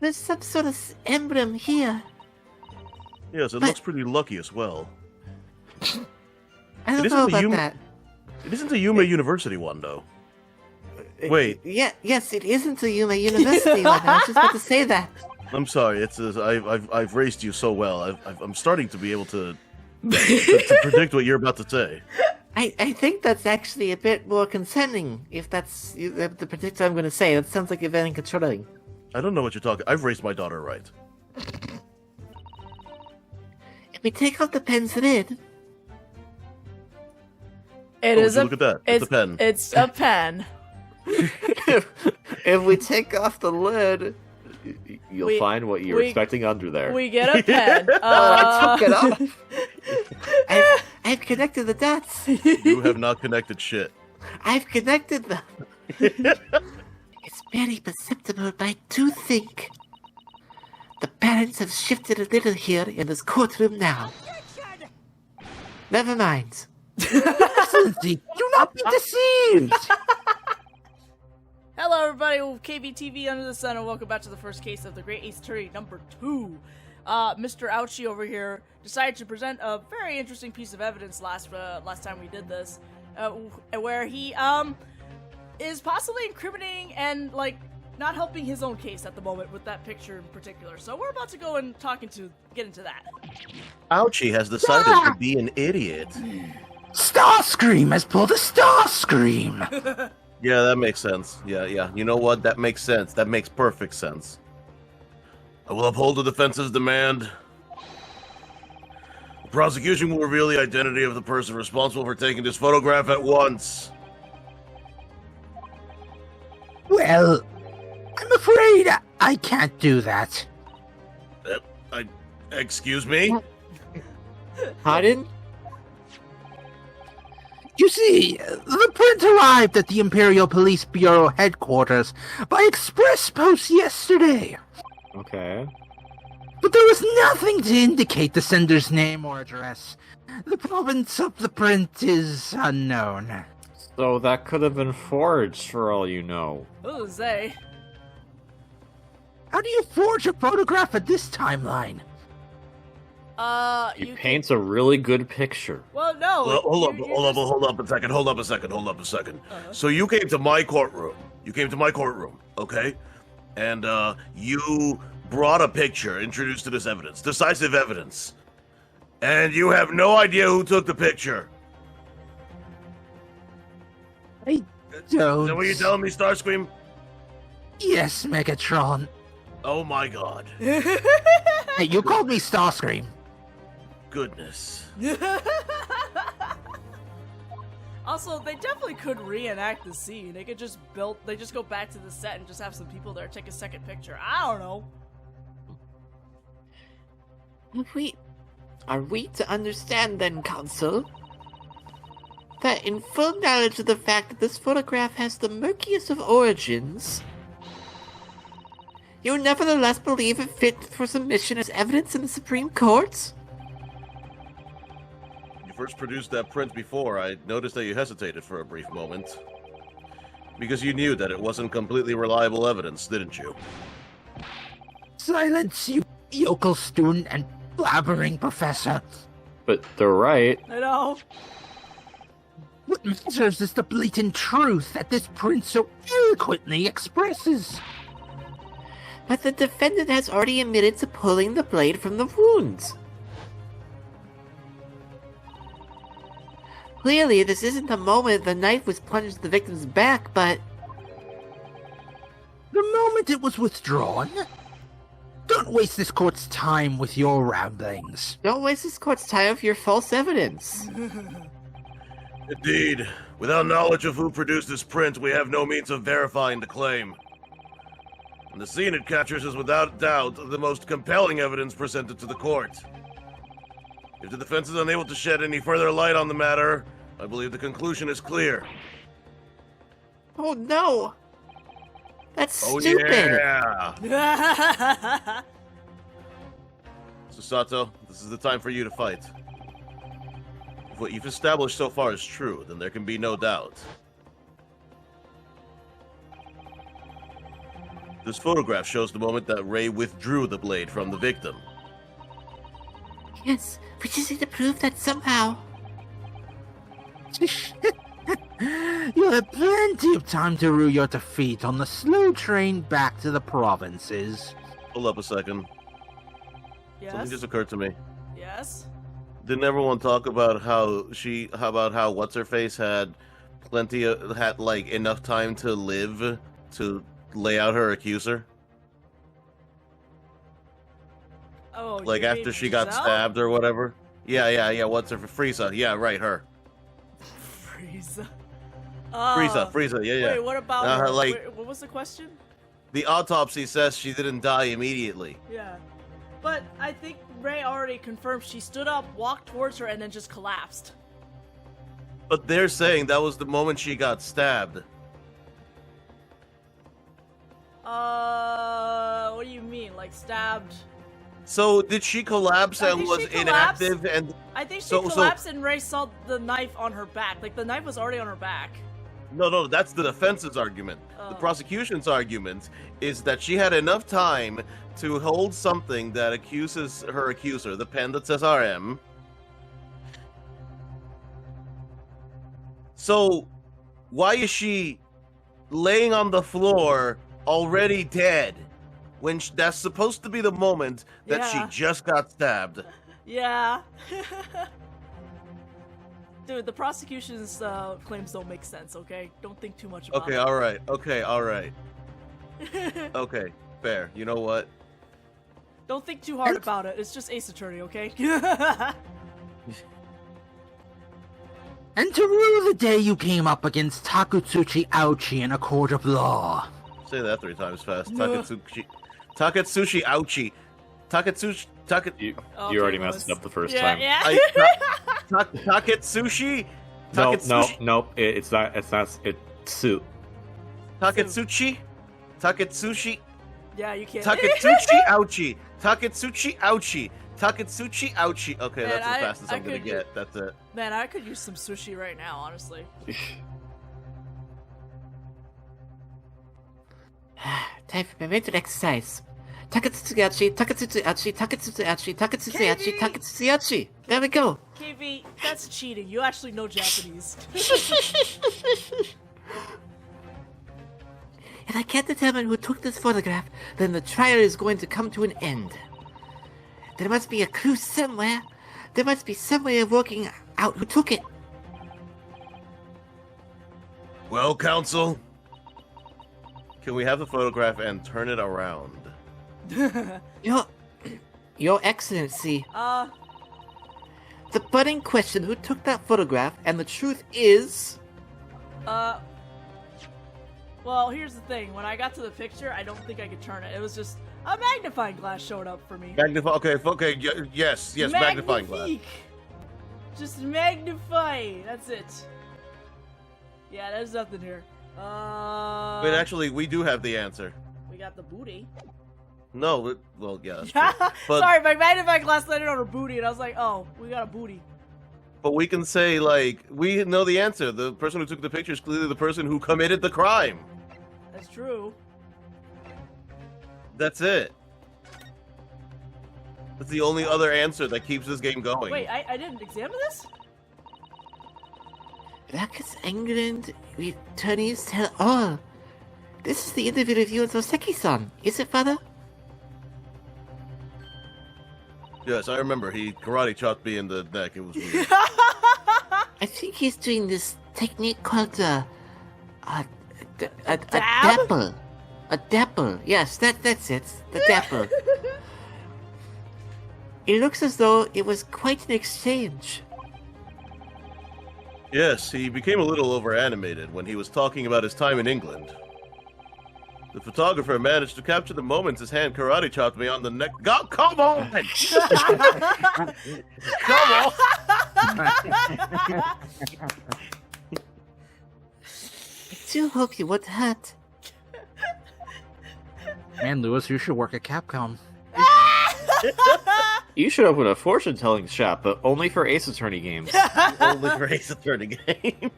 There's some sort of emblem here. Yes, it looks pretty lucky as well. I don't know about that. It isn't a Yuma University one, though. Wait. Yes, it isn't a Yuma University one. I was just about to say that. I'm sorry. I've raised you so well. I'm starting to be able to predict what you're about to say. I think that's actually a bit more concerning. If that's the predictor I'm going to say, that sounds like you're very controlling. I don't know what you're talking. I've raised my daughter right. If we take off the pen's lid. Look at that. It's a pen. It's a pen. if we take off the lid, you'll find what you're expecting under there. We get a pen. I took it off. I've connected the dots. You have not connected shit. I've connected them. It's very perceptible, but I do think the balance have shifted a little here in this courtroom now. Never mind. Do not be deceived! Hello everybody, KBTV Under the Sun, and welcome back to the first case of the Great Ace Attorney number 2. Mr. Ouchie over here decided to present a very interesting piece of evidence last time we did this, where he is possibly incriminating and not helping his own case at the moment with that picture in particular. So we're about to go and get into that. Ouchie has decided to be an idiot. Starscream has pulled a Starscream! Yeah, that makes sense. Yeah. You know what? That makes sense. That makes perfect sense. I will uphold the defense's demand. The prosecution will reveal the identity of the person responsible for taking this photograph at once. Well, I'm afraid I can't do that. Excuse me? Pardon? You see, the print arrived at the Imperial Police Bureau headquarters by express post yesterday. Okay. But there was nothing to indicate the sender's name or address. The provenance of the print is unknown. So that could have been forged, for all you know. Who is they? How do you forge a photograph at this timeline? He paints a really good picture. Well, no. Well, hold up a second. So you came to my courtroom. Okay? And you brought a picture introduced to this evidence, decisive evidence. And you have no idea who took the picture. I don't... Is that what you're telling me, Starscream? Yes, Megatron. Oh my god. Hey, you called me Starscream. Goodness. Also, they definitely could reenact the scene. They could just go back to the set and just have some people there take a second picture. I don't know. Are we to understand then, Counsel, that in full knowledge of the fact that this photograph has the murkiest of origins, you nevertheless believe it fit for submission as evidence in the Supreme Court? First produced that print before, I noticed that you hesitated for a brief moment. Because you knew that it wasn't completely reliable evidence, didn't you? Silence, you yokel student and blabbering professor. But they're right. I know. What matters is the blatant truth that this print so eloquently expresses. But the defendant has already admitted to pulling the blade from the wounds. Clearly, this isn't the moment the knife was plunged in the victim's back, but... The moment it was withdrawn? Don't waste this court's time with your ramblings. Don't waste this court's time with your false evidence. Indeed. Without knowledge of who produced this print, we have no means of verifying the claim. And the scene it captures is without doubt the most compelling evidence presented to the court. If the defense is unable to shed any further light on the matter, I believe the conclusion is clear. Oh no! That's stupid! Yeah! Susato, this is the time for you to fight. If what you've established so far is true, then there can be no doubt. This photograph shows the moment that Ray withdrew the blade from the victim. Yes, we just need to prove that somehow. You'll have plenty of time to rue your defeat on the slow train back to the provinces. Hold up a second. Yes. Something just occurred to me. Yes. Didn't everyone talk about how what's her face had like enough time to live to lay out her accuser? Oh, Like you after mean she got Giselle? stabbed or whatever? Yeah. What's her Frieza? Yeah, right, her. Frieza. Frieza. Yeah. Wait, what about her? like- Wait, what was the question? The autopsy says she didn't die immediately. Yeah. But I think Ray already confirmed she stood up, walked towards her, and then just collapsed. But they're saying that was the moment she got stabbed. What do you mean? Like stabbed? So did she collapse I and think was she collapsed. inactive and I think she So- collapsed and Ray saw the knife on her back. Like the knife was already on her back. No, that's the defense's argument. The Oh. prosecution's argument is that she had enough time to hold something that accuses her accuser, the pen that says RM. So, why is she laying on the floor already dead when that's supposed to be the moment that Yeah. she just got stabbed? Yeah. Dude, the prosecution's claims don't make sense, okay? Don't think too much about Okay, it. all right. Okay, fair. You know what? Don't think too hard about it. It's just Ace Attorney, okay? And to rue the day you came up against Takutsuchi Ouchi in a court of law. Say that 3 times fast. No. Takatsushi Ouchi. Takatsushi. You Okay, already Lewis. messed it up the first Yeah, time. yeah. Takatsushi? No, it's not. It's Su. Takatsuchi? Takatsushi? Yeah, you can't. Takatsuchi Ouchi. Takatsuchi Ouchi. Takatsuchi Ouchi. Okay, Man, that's as I- fast as I I'm gonna could get. That's it. Man, I could use some sushi right now, honestly. Time for my mental exercise. Takatsuchi, Takatsuchi, Takatsuchi, Takatsuchi, Takatsuchi. There we go. KV, that's cheating. You actually know Japanese. If I can't determine who took this photograph, then the trial is going to come to an end. There must be a clue somewhere. There must be some way of working out who took it. Well, counsel, can we have the photograph and turn it around? Your Excellency, Uh, the budding question who took that photograph, and the truth is... well, here's the thing. When I got to the picture, I don't think I could turn it. It was just a magnifying glass showed up for me. Okay, yes, magnifying glass. Magnifique. Just magnify. That's it. Yeah, there's nothing here. Wait, actually, we do have the answer. We got the booty. No, well, yeah, that's true. But, Sorry, my magnifying glass landed on her booty, and I was like, oh, we got a booty. but we can say, like, we know the answer. The person who took the picture is clearly the person who committed the crime. That's true. That's it. That's the only other answer that keeps this game going. Wait, I didn't examine this? Rakus England, we attorneys tell all. This is the interview review of Oseki-san, is it, father? Yes, I remember. He karate chopped me in the neck. It was weird. I think he's doing this technique called a dapple. A dapple. Yes, that's it. The dapple. It looks as though it was quite an exchange. Yes, he became a little over-animated when he was talking about his time in England. The photographer managed to capture the moment his hand karate chopped me on the neck. Come on! Come on! I do hope you won't hurt. Man, Lewis, you should work at Capcom. You should open a fortune-telling shop, but only for Ace Attorney games. Only for Ace Attorney games.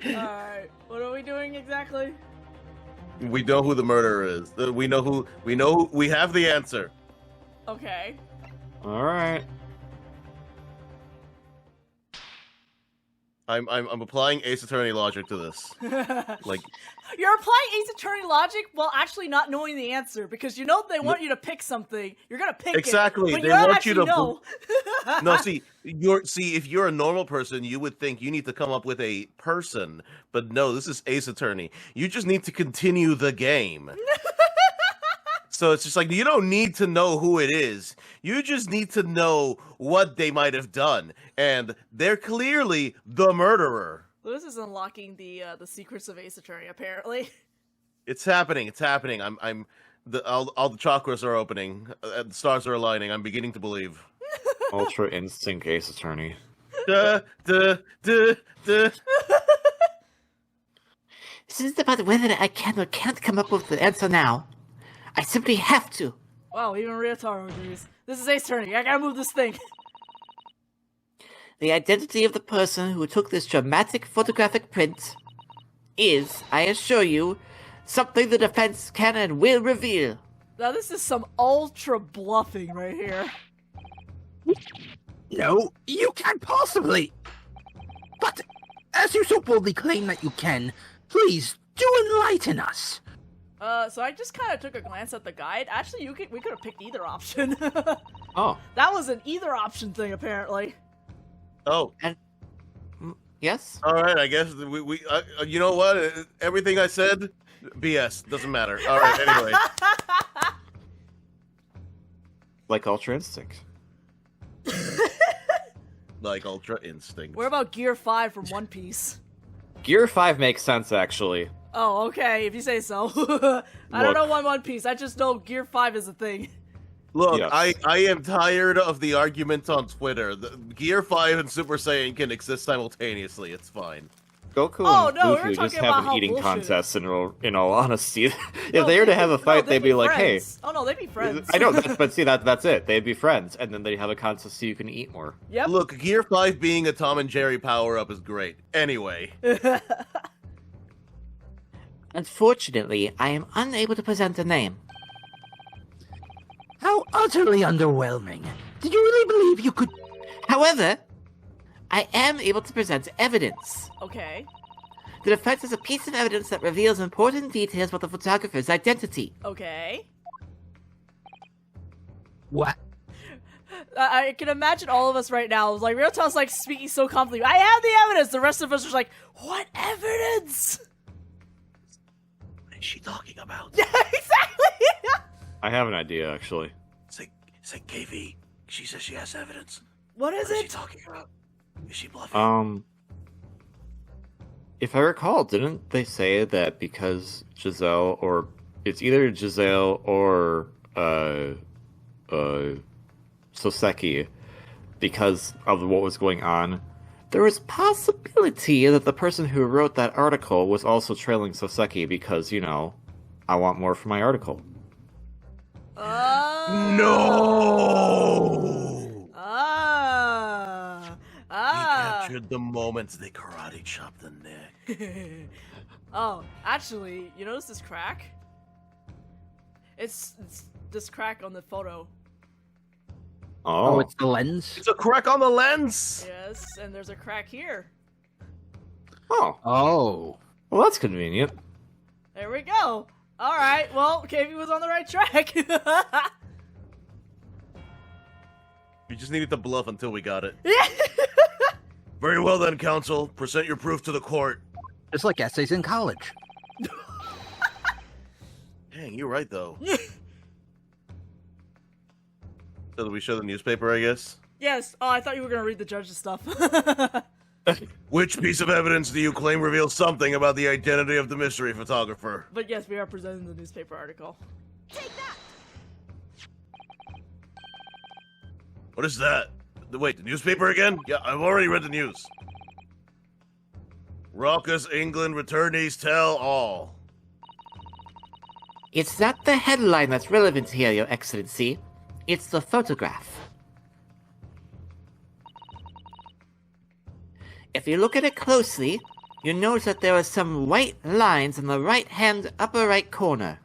Alright, what are we doing exactly? We know who the murderer is. We know. We have the answer. Okay. All right. I'm applying Ace Attorney logic to this. Like, You're applying Ace Attorney logic while actually not knowing the answer because you know they want you to pick something. You're gonna pick exactly. it, but They you don't want you actually to know. No, if you're a normal person, you would think you need to come up with a person, but no, this is Ace Attorney. You just need to continue the game. So it's just like, you don't need to know who it is. You just need to know what they might have done, and they're clearly the murderer. Lewis is unlocking the secrets of Ace Attorney. Apparently, It's happening. It's happening. All the chakras are opening. The stars are aligning. I'm beginning to believe. Ultra Instinct Ace Attorney. Duh, duh, duh, duh. This isn't about whether I can or can't come up with the answer now. I simply have to. wow, even Ryotaro agrees. This is Ace Attorney. I gotta move this thing. The identity of the person who took this dramatic photographic print is, I assure you, something the defense can and will reveal. Now this is some ultra bluffing right here. No, you can't possibly. But as you so boldly claim that you can, please do enlighten us. So I just kind of took a glance at the guide. Actually, we could have picked either option. Oh. That was an either option thing, apparently. Oh, Yes? all right. I guess we you know what? Everything I said, BS. Doesn't matter. All right. Anyway, Like Ultra Instinct. like Ultra Instinct. What about Gear 5 from One Piece? Gear 5 makes sense, actually. Oh, okay, if you say so. I don't know One Piece. I just know Gear 5 is a thing. Look, Yes. I am tired of the arguments on Twitter. Gear 5 and Super Saiyan can exist simultaneously. It's fine. Goku Oh, and no, we were Goku just talking about have how an eating bullshit it is. contest in all honesty. If No, they were to have a fight, they'd be like, hey, friends. Oh no, they'd be friends. I know, but see, that's it. They'd be friends, and then they'd have a contest so you can eat more. Yep. Look, Gear 5 being a Tom and Jerry power-up is great. Anyway. Unfortunately, I am unable to present a name. How utterly underwhelming. Did you really believe you could... However, I am able to present evidence. Okay. The defense is a piece of evidence that reveals important details about the photographer's identity. Okay. What? I can imagine all of us right now, like Ryota's like speaking so confidently. I have the evidence. The rest of us are like, what evidence? What is she talking about? Yeah, exactly. I have an idea, actually. Say KV. She says she has evidence. What is What is she it? talking about? Is she bluffing? If I recall, didn't they say that because Giselle, or it's either Giselle or Soseki, because of what was going on, there was possibility that the person who wrote that article was also trailing Soseki because, you know, I want more for my article. No! He Ah. captured the moment they karate chopped the neck. Oh, actually, you notice this crack? It's this crack on the photo. Oh, it's the lens? It's a crack on the lens! Yes, and there's a crack here. Oh, Oh. well, that's convenient. There we go. All right. Well, KV was on the right track. We just needed to bluff until we got it. Yeah. Very well then, counsel. Present your proof to the court. It's like essays in college. Dang, you're right, though. So do we show the newspaper, I guess? Yes. Oh, I thought you were gonna read the judge's stuff. Which piece of evidence do you claim reveals something about the identity of the mystery photographer? But yes, we are presenting the newspaper article. What is that? Wait, the newspaper again? Yeah, I've already read the news. Raucous England returnees tell all. It's not the headline that's relevant here, Your Excellency. It's the photograph. If you look at it closely, you notice that there are some white lines in the right-hand upper right corner.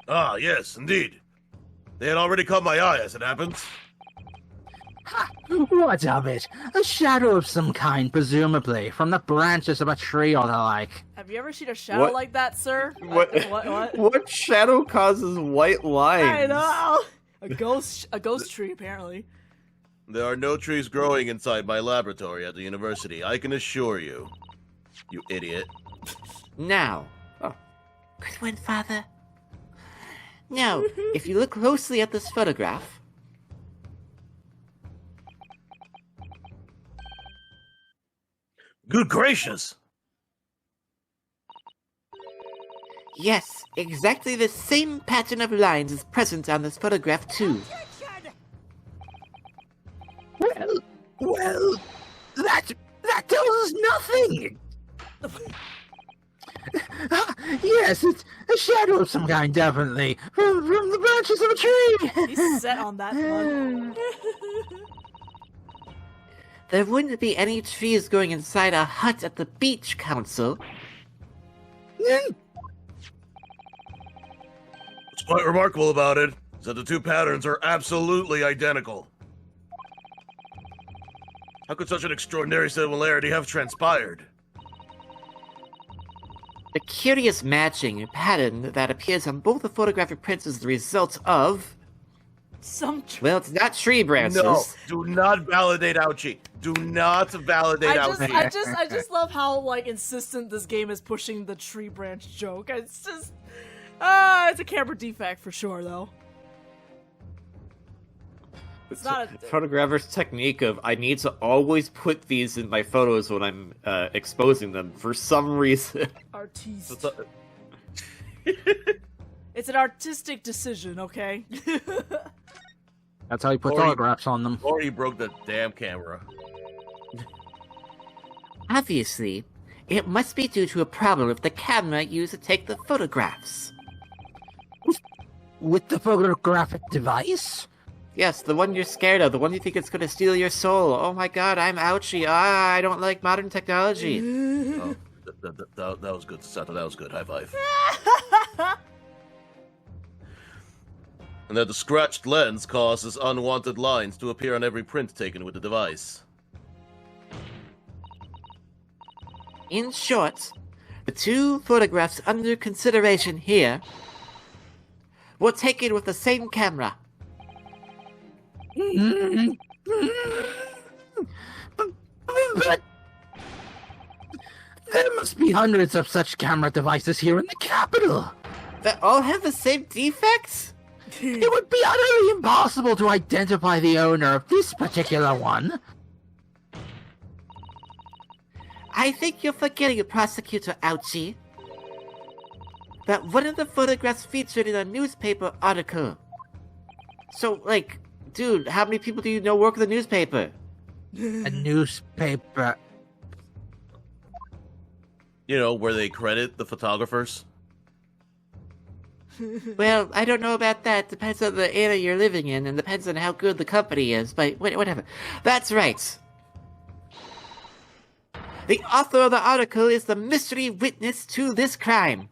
Ah, yes, indeed. They had already caught my eye, as it happens. Ha! What of it? A shadow of some kind, presumably, from the branches of a tree or the like. Have you ever seen a shadow What? like that, sir? What? What? What shadow causes white lines? I know. A ghost tree, apparently. There are no trees growing inside my laboratory at the university, I can assure you. You idiot. Now. Oh. Good one, Father. Now, if you look closely at this photograph, Good gracious! yes, exactly the same pattern of lines is present on this photograph too. Well, that tells us nothing. Yes, it's a shadow of some kind, definitely, from the branches of a tree. He's set on that one. There wouldn't be any trees growing inside a hut at the beach, Council. What's quite remarkable about it is that the two patterns are absolutely identical. How could such an extraordinary similarity have transpired? The curious matching pattern that appears on both the photographic prints is the result of... well, it's not tree branches. No, do not validate Ouchie. Do not validate Ouchie. I just love how like insistent this game is pushing the tree branch joke. It's just, it's a camera defect for sure, though. It's not a photographer's technique of I need to always put these in my photos when I'm exposing them for some reason. artiste. It's an artistic decision, okay? That's how you put Or you- photographs on them. Or he broke the damn camera. Obviously, it must be due to a problem with the camera used to take the photographs. With the photographic device? Yes, the one you're scared of, the one you think is going to steal your soul. Oh my god, I'm ouchie. I don't like modern technology. Oh, that was good, Sato. That was good. High five. And that the scratched lens causes unwanted lines to appear on every print taken with the device. In short, the two photographs under consideration here were taken with the same camera. But there must be hundreds of such camera devices here in the capital. That all have the same defects? It would be utterly impossible to identify the owner of this particular one. I think you're forgetting, Prosecutor Ouchie, that one of the photographs featured in a newspaper article. So, like, dude, how many people do you know work in the newspaper? A newspaper. You know, where they credit the photographers. Well, I don't know about that. Depends on the area you're living in, and depends on how good the company is, but whatever. That's right. The author of the article is the mystery witness to this crime.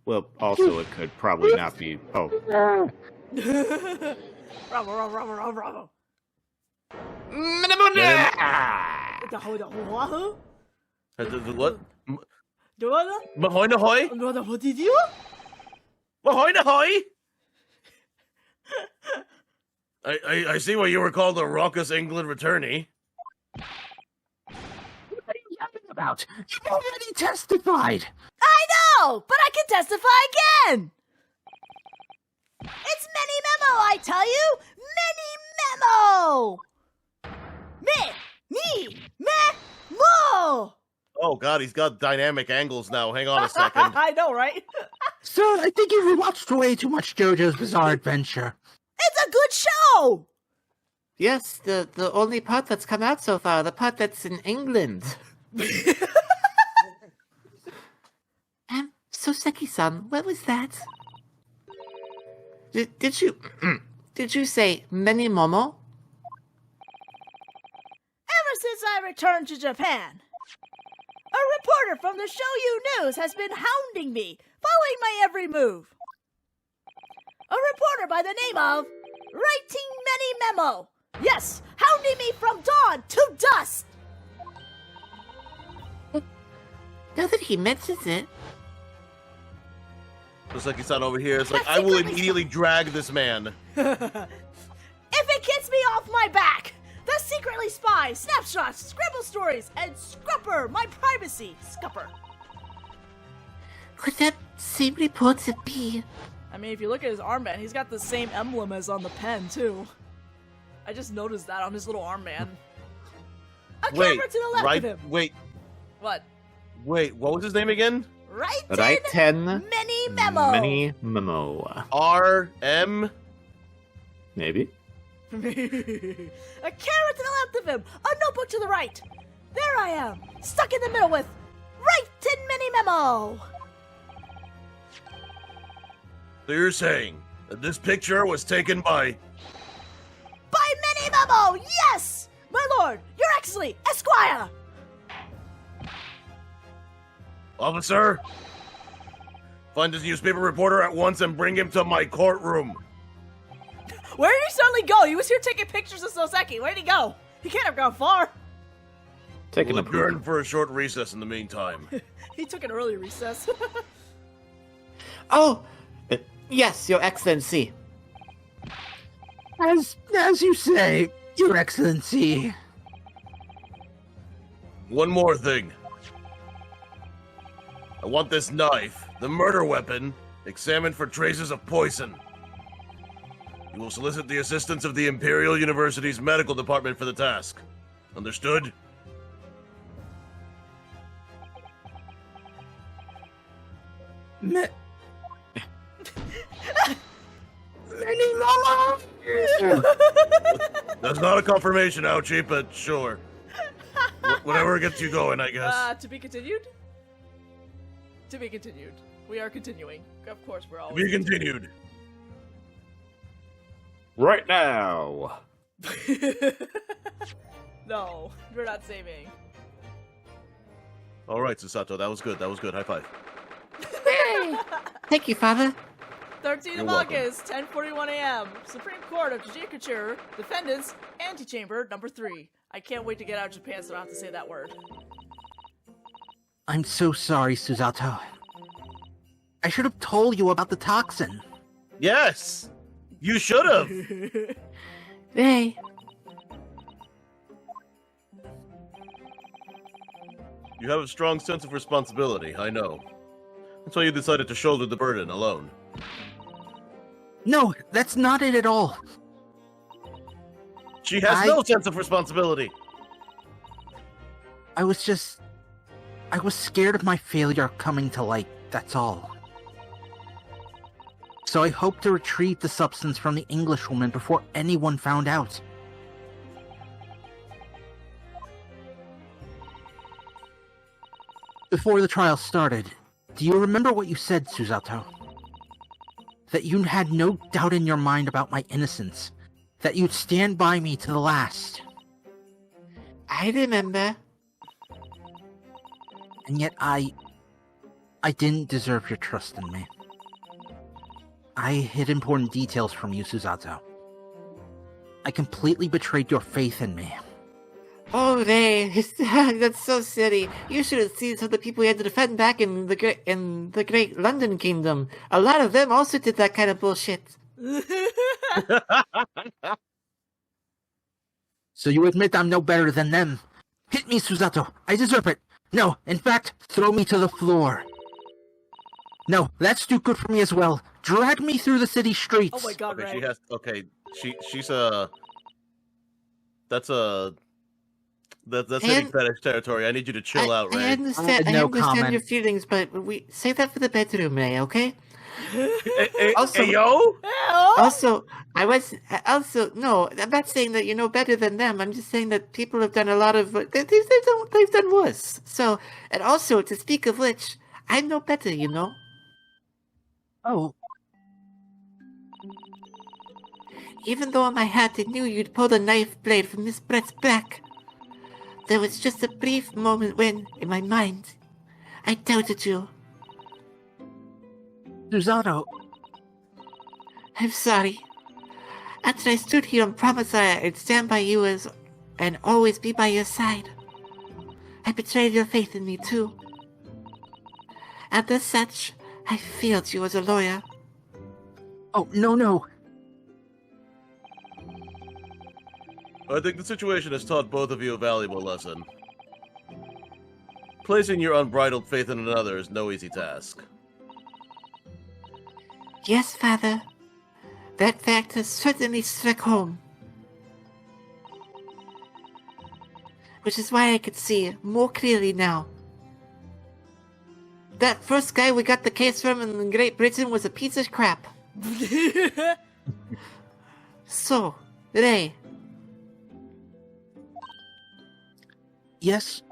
Well, also, it could probably not be. Oh. Bravo. What? What? Mahoy nahoy? What did you? Mahoy nahoy? I see why you were called a raucous England returnee. What are you yelling about? You've already testified. I know, but I can testify again. It's Many Memo, I tell you, Many Memo. Mo. Oh god, he's got dynamic angles now. Hang on a second. I know, right? Sir, I think you've watched way too much JoJo's Bizarre Adventure. It's a good show. Yes, the only part that's come out so far, the part that's in England. Soseki-san, what was that? Did you say Many Momo? Ever since I returned to Japan. A reporter from the Shoyu News has been hounding me, following my every move. A reporter by the name of Writing Many Memo. Yes, hounding me from dawn to dusk. Now that he mentions it, Soseki-san over here is like, I will immediately drag this man. If it gets me off my back, the secretly spy, snapshots, scribble stories, and scrupper my privacy, scupper. could that same reporter be? I mean, if you look at his armband, he's got the same emblem as on the pen, too. I just noticed that on his little armband. A camera to the left of him. What? Wait, what was his name again? Writing Many Memo. Many memo. R.M.? Maybe. A camera to the left of him. A notebook to the right. There I am, stuck in the middle with Writing Many Memo. So you're saying that this picture was taken by... By Many Memo, yes! My lord, your excellency, Esquire! Officer, find this newspaper reporter at once and bring him to my courtroom. Where did he suddenly go? He was here taking pictures of Soseki. Where'd he go? He can't have gone far. Taking We'll a adjourn for a short recess in the meantime. He took an early recess. Oh, yes, Your Excellency. As you say, Your Excellency. One more thing. I want this knife, the murder weapon, examined for traces of poison. You will solicit the assistance of the Imperial University's medical department for the task. Understood? Many Mama! That's not a confirmation, Ouchie, but sure. Whatever gets you going, I guess. To be continued? To be continued. We are continuing. Of course, we're To always... be continued. right now. No, we're not saving. All right, Susato, that was good. That was good. High five. Thank you, Father. 13th You're of welcome. August, 10:41 a.m. Supreme Court of Judiciary, Defendants, Antechamber, number 3. I can't wait to get out of Japan so I don't have to say that word. I'm so sorry, Susato. I should have told you about the toxin. Yes! You should have! Hey, You have a strong sense of responsibility, I know. That's why you decided to shoulder the burden alone. No, that's not it at all. She has no sense of responsibility! I was scared of my failure coming to light, that's all. So I hoped to retrieve the substance from the Englishwoman before anyone found out. Before the trial started, do you remember what you said, Susato? That you had no doubt in your mind about my innocence. That you'd stand by me to the last. I remember. And yet I didn't deserve your trust in me. I hid important details from you, Susato. I completely betrayed your faith in me. Oh, Ray, that's so silly. You should have seen some of the people you had to defend back in the great London Kingdom. A lot of them also did that kind of bullshit. So you admit I'm no better than them? Hit me, Susato. I deserve it. No, in fact, throw me to the floor. No, that's too good for me as well. Drag me through the city streets. Oh my god, Okay, Ray. she has... Okay, she's a... That's hitting And- fetish territory. I need you to chill out, I Ray. understand, No I understand comment. your feelings, but we save that for the bedroom, Ray, okay? Also, yo? Also, no, I'm not saying that you're no better than them. I'm just saying that people have done a lot of, they've done worse. So, and also, to speak of which, I'm no better, you know? Oh, Even though in my heart I knew you'd pull the knife blade from Miss Brett's back. There was just a brief moment when, in my mind, I doubted you. Susato, I'm sorry. After I stood here and promised that I'd stand by you and always be by your side, I betrayed your faith in me too. And as such, I failed you as a lawyer. oh, no. I think the situation has taught both of you a valuable lesson. Placing your unbridled faith in another is no easy task. Yes, Father. That fact has certainly struck home. Which is why I could see more clearly now. That first guy we got the case from in Great Britain was a piece of crap. So, Ray. Yes?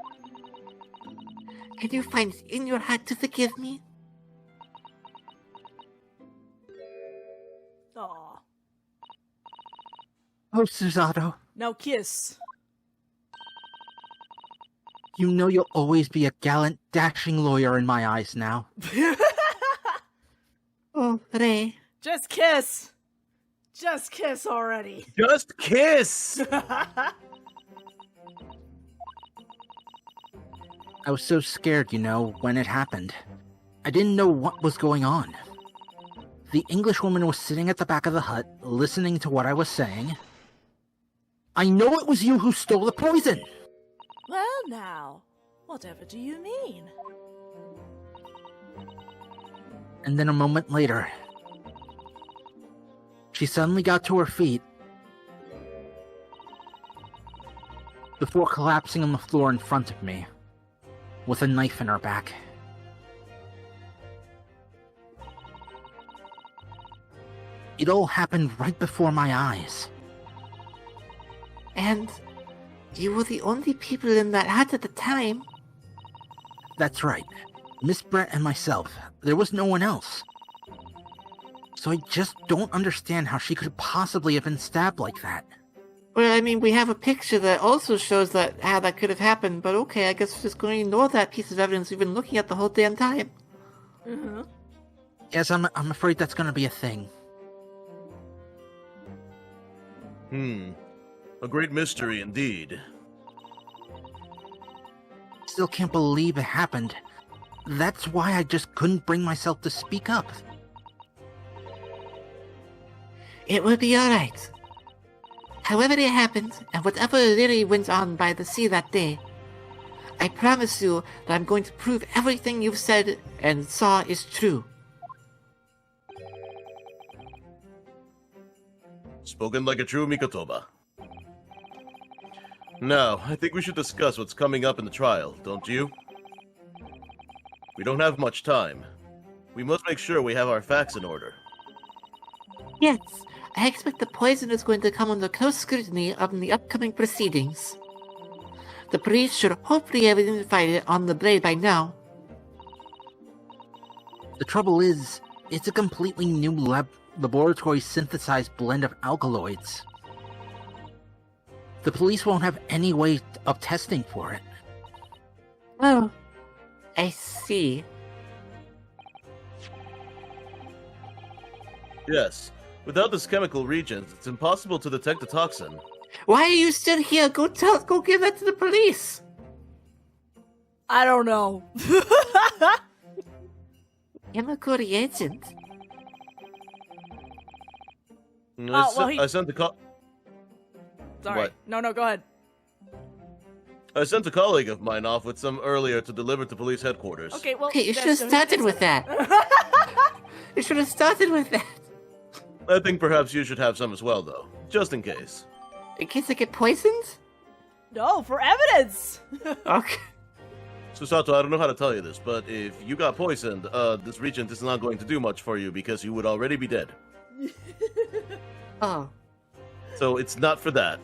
Can you find it in your heart to forgive me? Aw. Oh, Susato, Now kiss. you know you'll always be a gallant, dashing lawyer in my eyes now. Oh, Ray. Just kiss. Just kiss already. Just kiss! I was so scared, when it happened. I didn't know what was going on. The Englishwoman was sitting at the back of the hut, listening to what I was saying. I know it was you who stole the poison! Well now, whatever do you mean? And then a moment later, she suddenly got to her feet before collapsing on the floor in front of me, with a knife in her back. It all happened right before my eyes. And you were the only people in that hut at the time. That's right. Miss Brett and myself. There was no one else. So I just don't understand how she could possibly have been stabbed like that. Well, I mean, we have a picture that also shows that how that could have happened, but okay, I guess we're just going to ignore that piece of evidence we've been looking at the whole damn time. Mm-hmm. Yes, I'm afraid that's gonna be a thing. A great mystery indeed. Still can't believe it happened. That's why I just couldn't bring myself to speak up. It will be alright. However it happened, and whatever really went on by the sea that day, I promise you that I'm going to prove everything you've said and saw is true. Spoken like a true Mikotoba. Now, I think we should discuss what's coming up in the trial, don't you? We don't have much time. We must make sure we have our facts in order. Yes, I expect the poison is going to come under close scrutiny in the upcoming proceedings. The police should hopefully have identified it on the blade by now. The trouble is, it's a completely new laboratory synthesized blend of alkaloids. The police won't have any way of testing for it. Oh, I see. Yes, without this chemical reagent, it's impossible to detect the toxin. Why are you still here? Go give that to the police! I don't know. Chemical reagent? I sent a call. Sorry. What? No, go ahead. I sent a colleague of mine off with some earlier to deliver to police headquarters. Okay, well... Okay, you that's should have so- started with that. You should have started with that. I think perhaps you should have some as well, though, just in case. In case I get poisoned? No, for evidence! Okay. Susato, I don't know how to tell you this, but if you got poisoned, this reagent is not going to do much for you because you would already be dead. Oh. So it's not for that.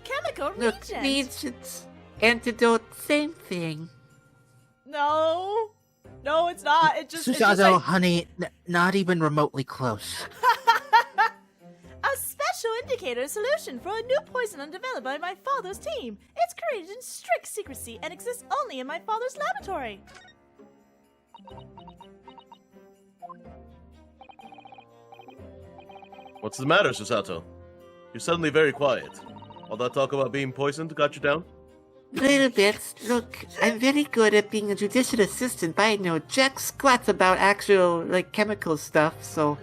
Chemical Look, reagent. reagent, antidote, same thing. No, it's not. It's just Susato, like honey, not even remotely close. a special actual indicator solution for a new poison undeveloped by my father's team. It's created in strict secrecy and exists only in my father's laboratory. What's the matter, Susato? You're suddenly very quiet. All that talk about being poisoned got you down? Little bit. Look, I'm very good at being a judicial assistant, but I know jack squat about actual, chemical stuff, so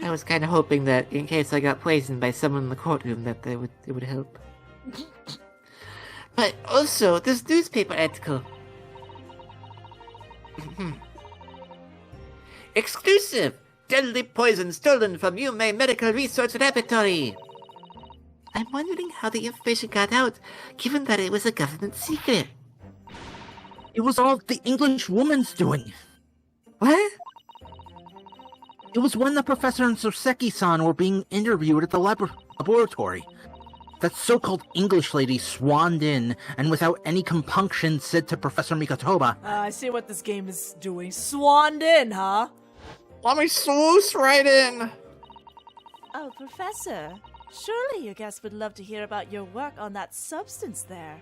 I was kind of hoping that in case I got poisoned by someone in the courtroom that it would help. But also, this newspaper article. Exclusive! Deadly poison stolen from Yume Medical Research Laboratory! I'm wondering how the information got out, given that it was a government secret. It was all the English woman's doing. What? It was when the professor and Soseki-san were being interviewed at the laboratory. That so-called English lady swanned in, and without any compunction said to Professor Mikotoba, I see what this game is doing. Swanned in, huh? Let me sluice right in! Oh, Professor. Surely your guests would love to hear about your work on that substance there.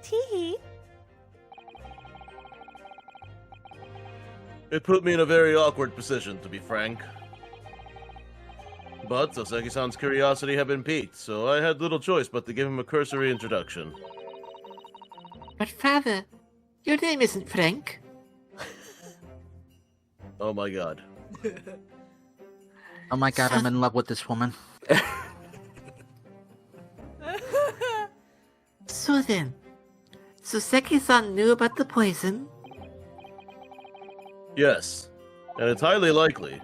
Teehee. It put me in a very awkward position, to be frank. But Soseki-san's curiosity had been piqued, so I had little choice but to give him a cursory introduction. But father, your name isn't Frank. Oh my god. "Oh my god, I'm in love with this woman." So then, Soseki-san knew about the poison? Yes, and it's highly likely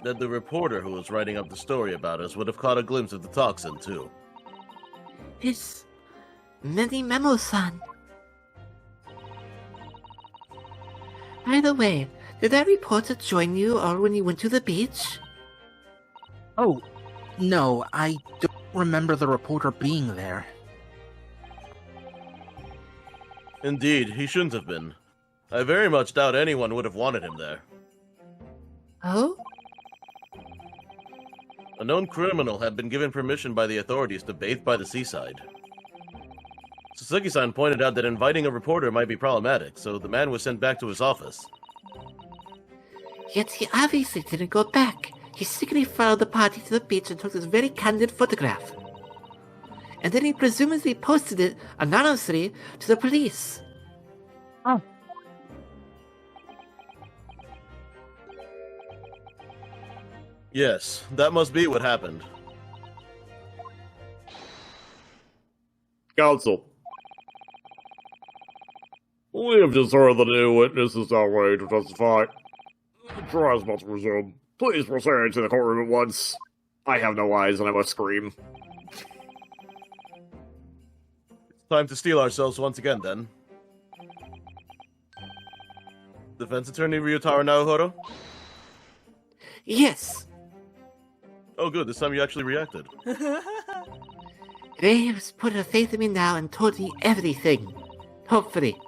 that the reporter who was writing up the story about us would have caught a glimpse of the toxin, too. It's Many Memo-san. By the way, did that reporter join you or when you went to the beach? Oh, no, I don't remember the reporter being there. Indeed, he shouldn't have been. I very much doubt anyone would have wanted him there. Oh? A known criminal had been given permission by the authorities to bathe by the seaside. Suzuki-san pointed out that inviting a reporter might be problematic, so the man was sent back to his office. Yet he obviously didn't go back. He secretly followed the party to the beach and took this very candid photograph. And then he presumably posted it anonymously to the police. Oh. Yes, that must be what happened. Counsel. We have just heard the new witnesses are ready to testify. The trial is about to resume. Please proceed to the courtroom at once. I have no eyes and I must scream. It's time to steel ourselves once again, then. Defense attorney Ryutaro Naohoro? Yes. Oh good, this time you actually reacted. Ray has put her faith in me now and told me everything. Hopefully.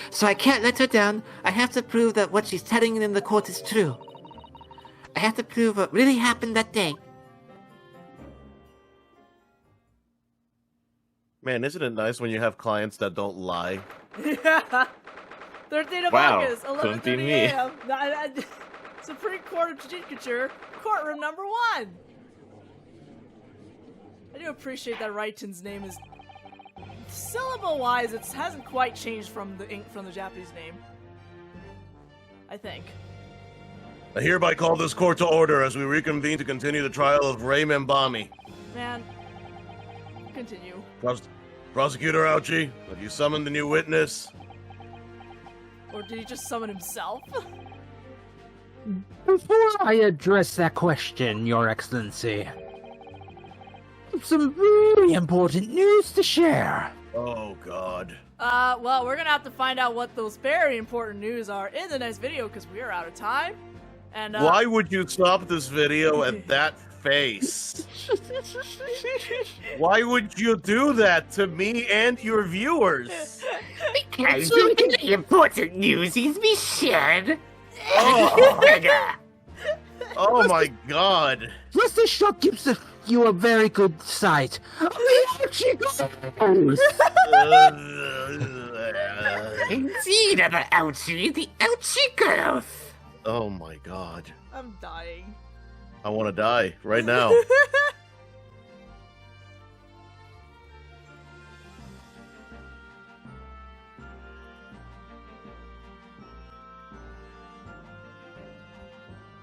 So I can't let her down. I have to prove that what she's telling in the court is true. I have to prove what really happened that day. Man, isn't it nice when you have clients that don't lie? Yeah. 13th of Wow, August, couldn't be 11:30 me. a.m. Supreme Court of Judicature, courtroom number 1. I do appreciate that Raiton's name is syllable-wise. It hasn't quite changed from the Japanese name. I think. I hereby call this court to order as we reconvene to continue the trial of Ray Membami. Man, continue. Prosecutor Auchi, have you summoned the new witness? Or did he just summon himself? Before I address that question, Your Excellency, some really important news to share. Oh, God. Well, we're gonna have to find out what those very important news are in the next video because we are out of time. And Why would you stop this video at that face? Why would you do that to me and your viewers? Because the important news is be shared. Oh. Oh my god. Yes, this show gives you a very good sight. Indeed, Emma Ouchie, the Ouchie girls. Oh my god. I'm dying. I want to die right now.